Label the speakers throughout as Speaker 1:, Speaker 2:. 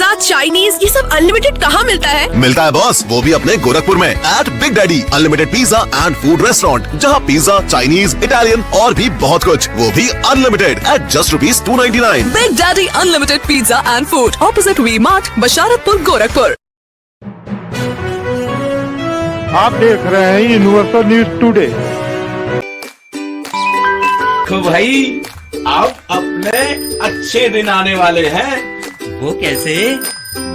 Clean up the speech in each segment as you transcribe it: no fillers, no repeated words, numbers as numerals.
Speaker 1: Pizza, Chinese, ये सब unlimited कहाँ मिलता है?
Speaker 2: मिलता है बॉस, वो भी अपने गोरखपुर में at Big Daddy unlimited pizza and food restaurant, जहाँ पिज्जा, चाइनीज, इटालियन और भी बहुत कुछ, वो भी unlimited at just ₹299।
Speaker 1: Big Daddy unlimited pizza and food, opposite V mart, Basharatpur, Gorakhpur.
Speaker 3: आप देख रहे हैं यूनिवर्सल न्यूज टुडे।
Speaker 4: तो भाई अब अपने अच्छे दिन आने वाले हैं।
Speaker 5: वो कैसे?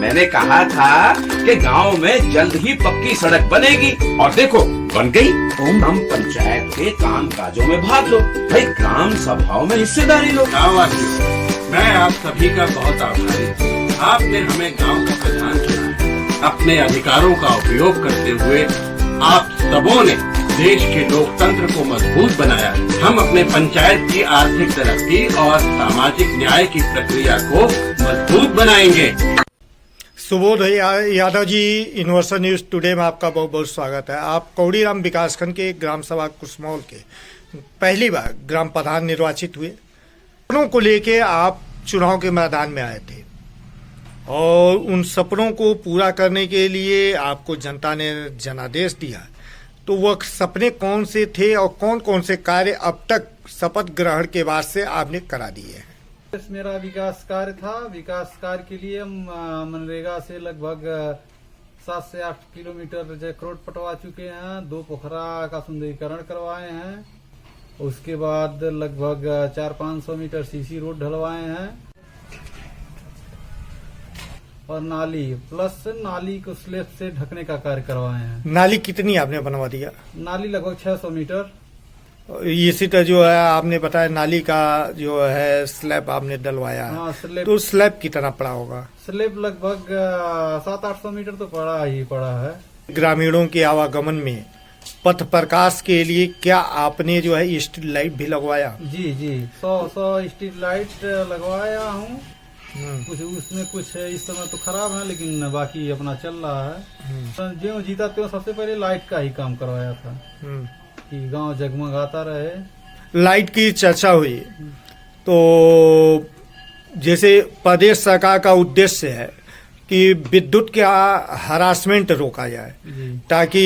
Speaker 4: मैंने कहा था कि गांव में जल्द ही पक्की सड़क बनेगी, और देखो बन गई। हम पंचायत के काम काजों में भाग लो भाई, ग्राम सभाओं में हिस्सेदारी लो।
Speaker 6: गाँववासियों, मैं आप सभी का बहुत आभारी हूँ। आपने हमें गांव का प्रधान चुना है। अपने अधिकारों का उपयोग करते हुए आप सबों ने देश के लोकतंत्र को मजबूत बनाया। हम अपने पंचायत की आर्थिक तरक्की और सामाजिक न्याय की प्रक्रिया को मजबूत बनाएंगे।
Speaker 3: Subodh Yadav ji, universal news today में आपका बहुत बहुत स्वागत है। आप कौड़ीराम विकासखंड के ग्राम सभा कुसमौल के पहली बार ग्राम प्रधान निर्वाचित हुए। सपनों को लेके आप चुनाव के मैदान में आए थे और उन सपनों को पूरा करने के लिए आपको जनता ने जनादेश दिया। तो वह सपने कौन से थे और कौन कौन से कार्य अब तक शपथ ग्रहण के बाद से आपने करा दिए हैं?
Speaker 7: मेरा विकास कार्य था। विकास कार्य के लिए हम मनरेगा से लगभग 7 से 8 किलोमीटर रोड पटवा चुके हैं। 2 पोखरा का सुंदरीकरण करवाए हैं। उसके बाद लगभग 400-500 मीटर सीसी रोड ढलवाए हैं और नाली प्लस नाली को स्लैब से ढकने का कार्य करवाए हैं।
Speaker 3: नाली कितनी आपने बनवा दिया?
Speaker 7: नाली लगभग 600 मीटर।
Speaker 3: इसी तरह जो है आपने बताया नाली का जो है स्लैब आपने डलवाया।
Speaker 7: हाँ, स्लैब।
Speaker 3: तो स्लैब कितना पड़ा होगा?
Speaker 7: स्लैब लगभग 700-800 मीटर तो पड़ा है।
Speaker 3: ग्रामीणों के आवागमन में पथ प्रकाश के लिए क्या आपने जो है स्ट्रीट लाइट भी लगवाया?
Speaker 7: जी 100 स्ट्रीट लाइट लगवाया हूँ। कुछ उसमें कुछ इस समय तो खराब है, लेकिन बाकी अपना चल रहा है। जो जीता त्यों सबसे पहले लाइट का ही काम करवाया था कि गांव जगमगाता रहे।
Speaker 3: लाइट की चर्चा हुई तो जैसे प्रदेश सरकार का उद्देश्य है कि विद्युत का हरासमेंट रोका जाए ताकि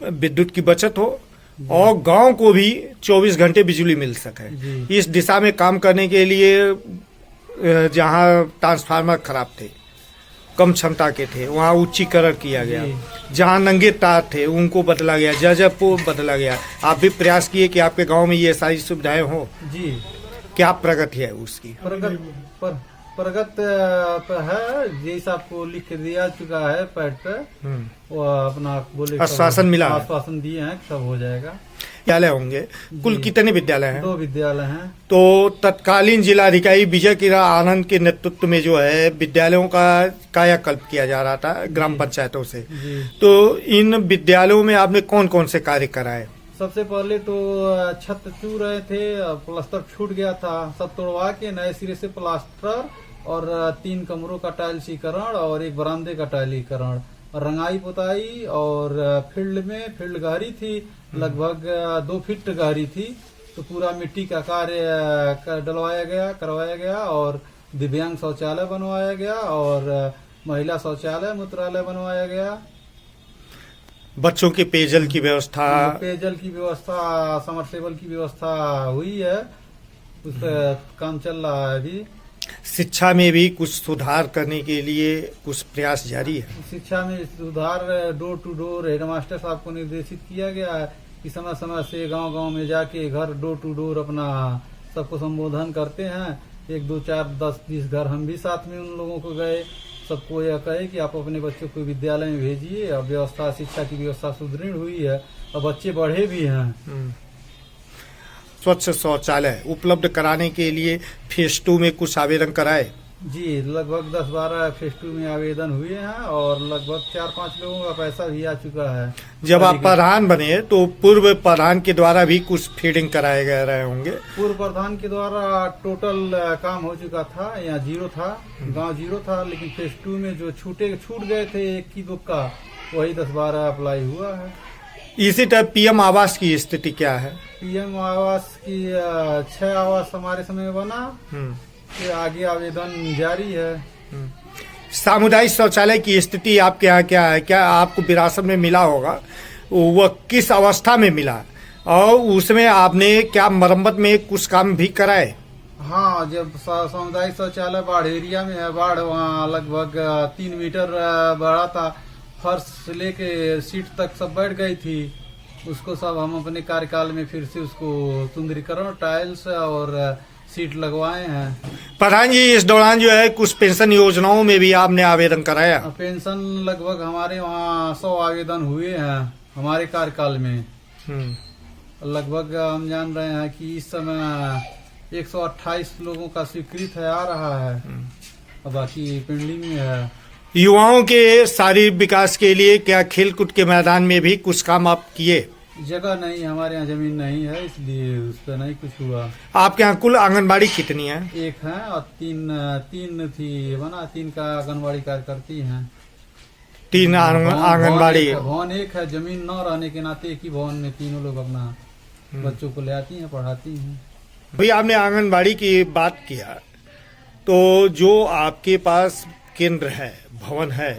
Speaker 3: विद्युत की बचत हो और गांव को भी 24 घंटे बिजली मिल सके। इस दिशा में काम करने के लिए जहां ट्रांसफार्मर खराब थे, कम क्षमता के थे, वहां उच्चीकरण किया गया। जहां नंगे तार थे उनको बदला गया, जजपुर बदला गया। आप भी प्रयास किए कि आपके गांव में ये सारी सुविधाएं हो।
Speaker 7: जी,
Speaker 3: क्या प्रगति है उसकी?
Speaker 7: प्रगत है, जैसा आपको लिख दिया चुका है पैड पे। वो अपना बोले
Speaker 3: आश्वासन मिला,
Speaker 7: आश्वासन दिए हैं, सब हो जाएगा।
Speaker 3: विद्यालय होंगे, कुल कितने विद्यालय हैं?
Speaker 7: 2 विद्यालय हैं।
Speaker 3: तो तत्कालीन जिलाधिकारी विजय किरण आनंद के नेतृत्व में जो है विद्यालयों का कायाकल्प किया जा रहा था ग्राम पंचायतों से। तो इन विद्यालयों में आपने कौन कौन से कार्य कराए?
Speaker 7: सबसे पहले तो छत चू रहे थे, प्लास्टर छूट गया था, सब तोड़वा के नए सिरे से प्लास्टर और 3 कमरों का टाइल्सीकरण और 1 बरामदे का टाइलीकरण, रंगाई पुताई और फील्ड गहरी थी, लगभग 2 फीट गहरी थी। तो पूरा मिट्टी का कार्य करवाया गया और दिव्यांग शौचालय बनवाया गया और महिला शौचालय मूत्रालय बनवाया गया।
Speaker 3: बच्चों के पेयजल की व्यवस्था,
Speaker 7: समरसेबल की व्यवस्था हुई है, उस पर काम चल रहा है अभी।
Speaker 3: शिक्षा में भी कुछ सुधार करने के लिए कुछ प्रयास जारी है।
Speaker 7: शिक्षा में सुधार डोर टू डोर हेडमास्टर साहब को निर्देशित किया गया है कि समय समय से गांव में जाके घर डोर टू डोर अपना सबको संबोधन करते हैं। 1, 2, 4, 10, 20 घर हम भी साथ में उन लोगों को गए, सबको यह कहे कि आप अपने बच्चों को विद्यालय में भेजिए। अब व्यवस्था, शिक्षा की व्यवस्था सुदृढ़ हुई है और बच्चे बढ़े भी हैं।
Speaker 3: स्वच्छ शौचालय उपलब्ध कराने के लिए फेज 2 में कुछ आवेदन कराए?
Speaker 7: जी, लगभग 10-12 फेज 2 में आवेदन हुए हैं और लगभग 4-5 लोगों का पैसा भी आ चुका है।
Speaker 3: जब आप प्रधान बने तो पूर्व प्रधान के द्वारा भी कुछ फीडिंग कराए गए रहे होंगे?
Speaker 7: पूर्व प्रधान के द्वारा टोटल काम हो चुका था, यहाँ 0 था, गांव 0 था, लेकिन फेज 2 में जो छूट गए थे 1 का, वही 10-12 अप्लाई हुआ है।
Speaker 3: इसी तरह पीएम आवास की स्थिति क्या है?
Speaker 7: पीएम आवास की 6 आवास हमारे समय में बना, आगे आवेदन जारी है।
Speaker 3: सामुदायिक शौचालय की स्थिति आपके यहाँ क्या है? क्या आपको विरासत में मिला होगा? वह किस अवस्था में मिला और उसमें आपने क्या मरम्मत में कुछ काम भी कराए?
Speaker 7: हाँ, जब सामुदायिक शौचालय बाढ़ एरिया में है, बाढ़ वहाँ लगभग 3 मीटर बड़ा था, फर्श से लेके सीट तक सब बैठ गई थी। उसको सब हम अपने कार्यकाल में फिर से उसको सुंदरीकरण, टाइल्स और सीट लगवाए हैं।
Speaker 3: प्रधान जी, इस दौरान जो है कुछ पेंशन योजनाओं में भी आपने आवेदन कराया?
Speaker 7: पेंशन लगभग हमारे वहाँ 100 आवेदन हुए हैं हमारे कार्यकाल में। लगभग हम जान रहे हैं कि इस समय 128 लोगों का स्वीकृत है, आ रहा है, और बाकी पेंडिंग में है।
Speaker 3: युवाओं के शारीरिक विकास के लिए क्या खेलकूद के मैदान में भी कुछ काम आप किए?
Speaker 7: जगह नहीं, हमारे यहाँ जमीन नहीं है, इसलिए उस पर नहीं कुछ हुआ।
Speaker 3: आपके यहाँ कुल आंगनबाड़ी कितनी है?
Speaker 7: 1 है और 3 थी बना, 3 का आंगनबाड़ी कार्यकर्ती हैं।
Speaker 3: 3 आंगनबाड़ी।
Speaker 7: भवन 1 है, जमीन न रहने के नाते एक ही भवन में तीनों लोग अपना बच्चों को ले आती हैं, पढ़ाती हैं।
Speaker 3: भाई, आपने आंगनबाड़ी की बात किया, तो जो आपके पास केंद्र है, भवन है,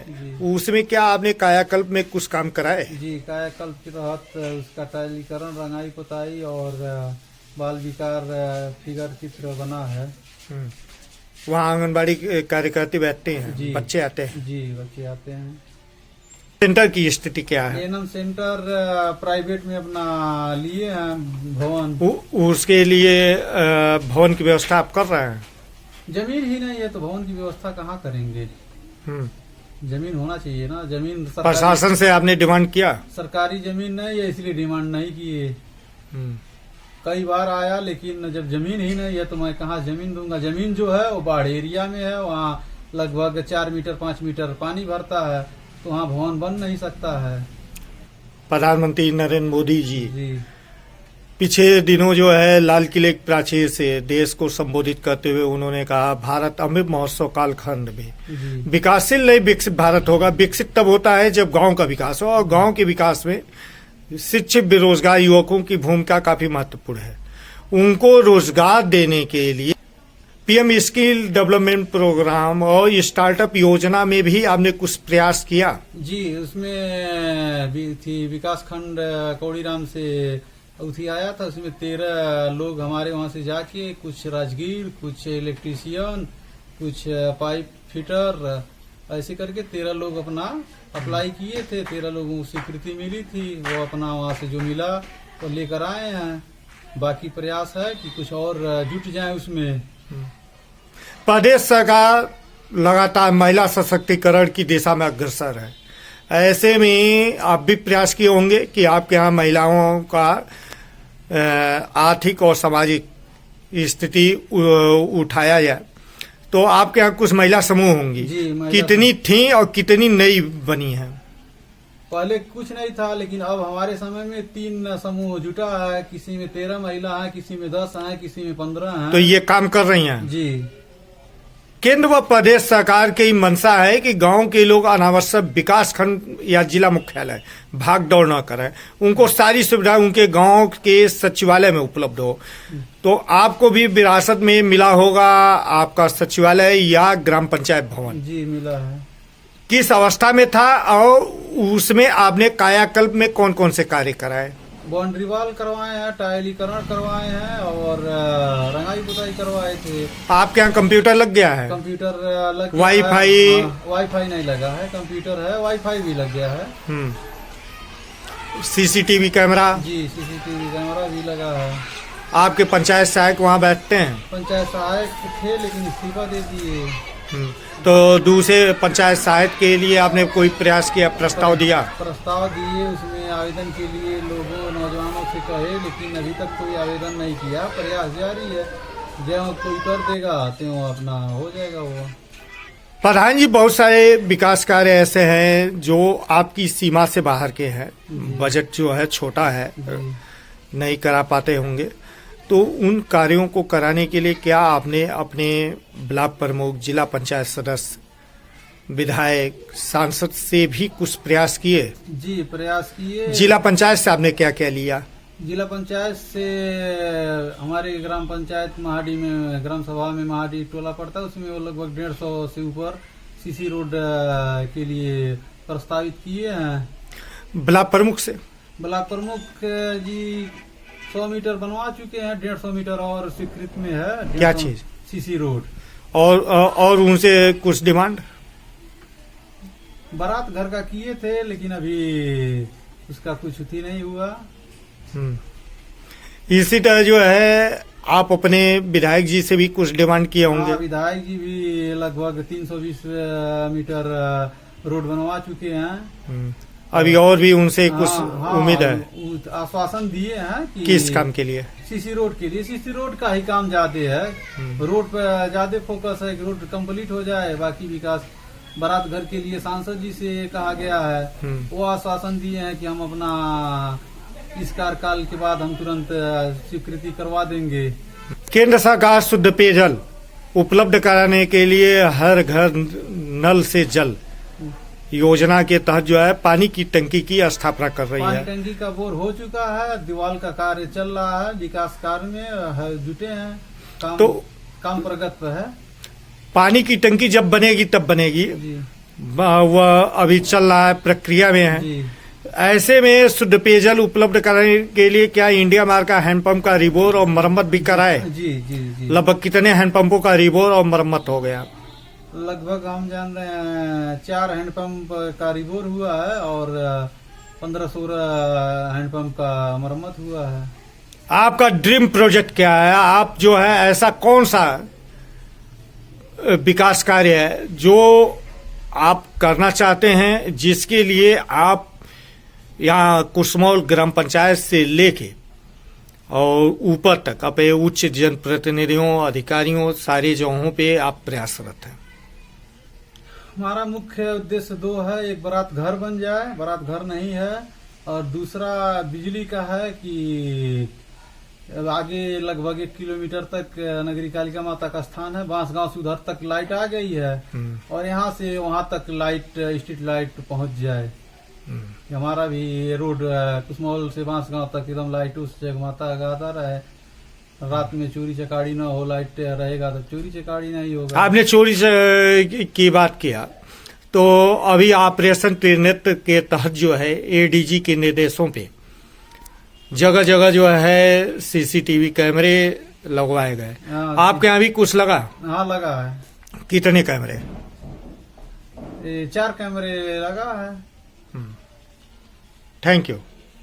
Speaker 3: उसमें क्या आपने कायाकल्प में कुछ काम कराए?
Speaker 7: जी, कायाकल्प के तहत उसका टाइलीकरण, रंगाई पुताई और बाल विकार फिगर चित्र बना है।
Speaker 3: वहाँ आंगनबाड़ी कार्यकर्ता बैठते हैं?
Speaker 7: जी,
Speaker 3: बच्चे आते हैं?
Speaker 7: जी, बच्चे आते हैं।
Speaker 3: सेंटर की स्थिति क्या है?
Speaker 7: एनएम सेंटर प्राइवेट में अपना लिए हैं भवन।
Speaker 3: उसके लिए भवन की व्यवस्था आप कर रहे हैं?
Speaker 7: जमीन ही नहीं है तो भवन की व्यवस्था कहाँ करेंगे? जमीन होना चाहिए ना। जमीन
Speaker 3: प्रशासन से आपने डिमांड किया?
Speaker 7: सरकारी जमीन नहीं है इसलिए डिमांड नहीं किए। कई बार आया, लेकिन जब जमीन ही नहीं है तो मैं कहाँ जमीन दूंगा? जमीन जो है वो बाढ़ एरिया में है, वहाँ लगभग 4 मीटर 5 मीटर पानी भरता है, तो वहाँ भवन बन नहीं सकता है।
Speaker 3: प्रधानमंत्री नरेंद्र मोदी जी
Speaker 7: जी,
Speaker 3: पिछले दिनों जो है लाल किले की प्राचीर से देश को संबोधित करते हुए उन्होंने कहा, भारत अमृत महोत्सव कालखंड में विकासशील नहीं विकसित भारत होगा। विकसित तब होता है जब गांव का विकास हो, और गांव के विकास में शिक्षित बेरोजगार युवकों की भूमिका काफी महत्वपूर्ण है। उनको रोजगार देने के लिए पीएम स्किल डेवलपमेंट प्रोग्राम और स्टार्टअप योजना में भी आपने कुछ प्रयास किया?
Speaker 7: जी, उसमें भी थी विकास खंड कौड़ीराम से उठी आया था। उसमें 13 लोग हमारे वहाँ से जाके, कुछ राजगीर, कुछ इलेक्ट्रीशियन, कुछ पाइप फिटर, ऐसे करके 13 लोग अपना अप्लाई किए थे। 13 लोगों को स्वीकृति मिली थी, वो अपना वहाँ से जो मिला वो लेकर आए हैं। बाकी प्रयास है कि कुछ और जुट जाए उसमें।
Speaker 3: प्रदेश सरकार लगातार महिला सशक्तिकरण की दिशा में अग्रसर है। ऐसे में आप भी प्रयास किए होंगे कि आपके यहाँ महिलाओं का आर्थिक और सामाजिक स्थिति उठाया जाए, तो आपके यहाँ कुछ महिला समूह होंगी। कितनी थी और कितनी नई बनी है?
Speaker 7: पहले कुछ नहीं था, लेकिन अब हमारे समय में 3 समूह जुटा है। किसी में 13 महिला है, किसी में 10 है, किसी में 15 है।
Speaker 3: तो ये काम कर रही हैं?
Speaker 7: जी।
Speaker 3: केंद्र व प्रदेश सरकार की मंशा है कि गांव के लोग अनावश्यक विकास खंड या जिला मुख्यालय भाग दौड़ न करें, उनको सारी सुविधाएं उनके गांव के सचिवालय में उपलब्ध हो। तो आपको भी विरासत में मिला होगा आपका सचिवालय या ग्राम पंचायत भवन?
Speaker 7: जी, मिला है।
Speaker 3: किस अवस्था में था और उसमें आपने कायाकल्प में कौन कौन से कार्य कराए?
Speaker 7: बाउंड्री वॉल करवाए हैं, टाइलीकरण करवाए हैं और रंगाई पुताई करवाए थे।
Speaker 3: आपके यहाँ कंप्यूटर लग गया है?
Speaker 7: कंप्यूटर लग गया
Speaker 3: वाईफाई?
Speaker 7: है। वाईफाई नहीं लगा है, कंप्यूटर है, वाईफाई भी लग गया है।
Speaker 3: CCTV camera?
Speaker 7: जी, सीसीटीवी कैमरा भी लगा है।
Speaker 3: आपके पंचायत सहायक वहाँ बैठते हैं?
Speaker 7: पंचायत सहायक थे लेकिन इस्तीफा दे दिए।
Speaker 3: तो दूसरे पंचायत सहायक के लिए आपने कोई प्रयास किया, प्रस्ताव दिया?
Speaker 7: प्रस्ताव दिए, उसमें आवेदन के लिए लोगों नौजवानों से कहे, लेकिन अभी तक कोई आवेदन नहीं किया। प्रयास जारी है, जो कोई कर देगा तो अपना हो जाएगा वो।
Speaker 3: प्रधान जी, बहुत सारे विकास कार्य ऐसे हैं जो आपकी सीमा से बाहर के हैं, बजट जो है छोटा है, नहीं करा पाते होंगे, तो उन कार्यों को कराने के लिए क्या आपने अपने ब्लॉक प्रमुख, जिला पंचायत सदस्य, विधायक, सांसद से भी कुछ प्रयास किए?
Speaker 7: जी, प्रयास किए।
Speaker 3: जिला पंचायत से आपने क्या क्या लिया?
Speaker 7: जिला पंचायत से हमारे ग्राम पंचायत महाडी में, ग्राम सभा में महाडी टोला पड़ता है, उसमें वो लगभग 150 से ऊपर सीसी रोड के लिए प्रस्तावित किए हैं।
Speaker 3: ब्लॉक प्रमुख से
Speaker 7: ब्लॉक प्रमुख जी 100 मीटर बनवा चुके हैं, 150 मीटर और स्वीकृत में है।
Speaker 3: क्या चीज?
Speaker 7: CC road.
Speaker 3: और उनसे कुछ डिमांड?
Speaker 7: बारात घर का किए थे, लेकिन अभी उसका कुछ ही नहीं हुआ।
Speaker 3: इसी तरह जो है आप अपने विधायक जी से भी कुछ डिमांड किए होंगे?
Speaker 7: हाँ, विधायक जी भी लगभग 320 मीटर रोड बनवा चुके हैं।
Speaker 3: अभी और भी उनसे कुछ उम्मीद है?
Speaker 7: आश्वासन दिए हैं कि
Speaker 3: किस काम के लिए?
Speaker 7: सीसी रोड के लिए। सीसी रोड का ही काम ज्यादा है, रोड पर ज्यादा फोकस है कि रोड कंप्लीट हो जाए। बाकी विकास बारात घर के लिए सांसद जी से कहा गया है, वो आश्वासन दिए हैं कि हम अपना इस कार्यकाल के बाद हम तुरंत स्वीकृति करवा देंगे।
Speaker 3: केंद्र सरकार शुद्ध पेयजल उपलब्ध कराने के लिए हर घर नल से जल योजना के तहत जो है पानी की टंकी की स्थापना कर रही
Speaker 7: पानी
Speaker 3: है।
Speaker 7: टंकी का बोर हो चुका है, दीवार का कार्य चल रहा है, विकास कार्य में जुटे हैं, काम प्रगति पर है।
Speaker 3: पानी की टंकी जब बनेगी तब बनेगी,
Speaker 7: जी
Speaker 3: वह अभी चल रहा है, प्रक्रिया में है।
Speaker 7: जी।
Speaker 3: ऐसे में शुद्ध पेयजल उपलब्ध कराने के लिए क्या इंडिया मार्ग का हैंडपंप का रिबोर और मरम्मत भी कराए?
Speaker 7: जी जी जी।
Speaker 3: लगभग कितने हैंडपंपों का रिबोर और मरम्मत हो गया?
Speaker 7: लगभग हम जान रहे हैं 4 हैंडपंप का रिबोर हुआ है और 15-16 हैंडपंप का मरम्मत हुआ है।
Speaker 3: आपका ड्रीम प्रोजेक्ट क्या है? आप जो है ऐसा कौन सा विकास कार्य है जो आप करना चाहते हैं, जिसके लिए आप यहाँ कुसमौल ग्राम पंचायत से लेके और ऊपर तक अपने उच्च जनप्रतिनिधियों, अधिकारियों, सारी जगहों पे आप प्रयासरत हैं?
Speaker 7: हमारा मुख्य उद्देश्य 2 है। एक बारात घर बन जाए, बारात घर नहीं है, और दूसरा बिजली का है कि आगे लगभग 1 किलोमीटर तक नगरी कालिका माता का स्थान है, बांसगांव से उधर तक लाइट आ गई है और यहाँ से वहां तक लाइट, स्ट्रीट लाइट पहुंच जाए। हमारा भी रोड कुसमौल से बांसगांव तक एकदम लाइट उस जगमाता गाता रहे, रात में चोरी चकारी ना हो। लाइट रहेगा तो चोरी चकारी नहीं होगा।
Speaker 3: आपने चोरी की बात किया तो अभी ऑपरेशन त्रिनेत्र के तहत जो है एडीजी के निर्देशों पे जगह जगह जो है सीसीटीवी कैमरे लगवाए गए। आपके यहाँ भी कुछ लगा?
Speaker 7: हाँ, लगा है।
Speaker 3: कितने कैमरे?
Speaker 7: 4 कैमरे लगा है।
Speaker 3: Thank you.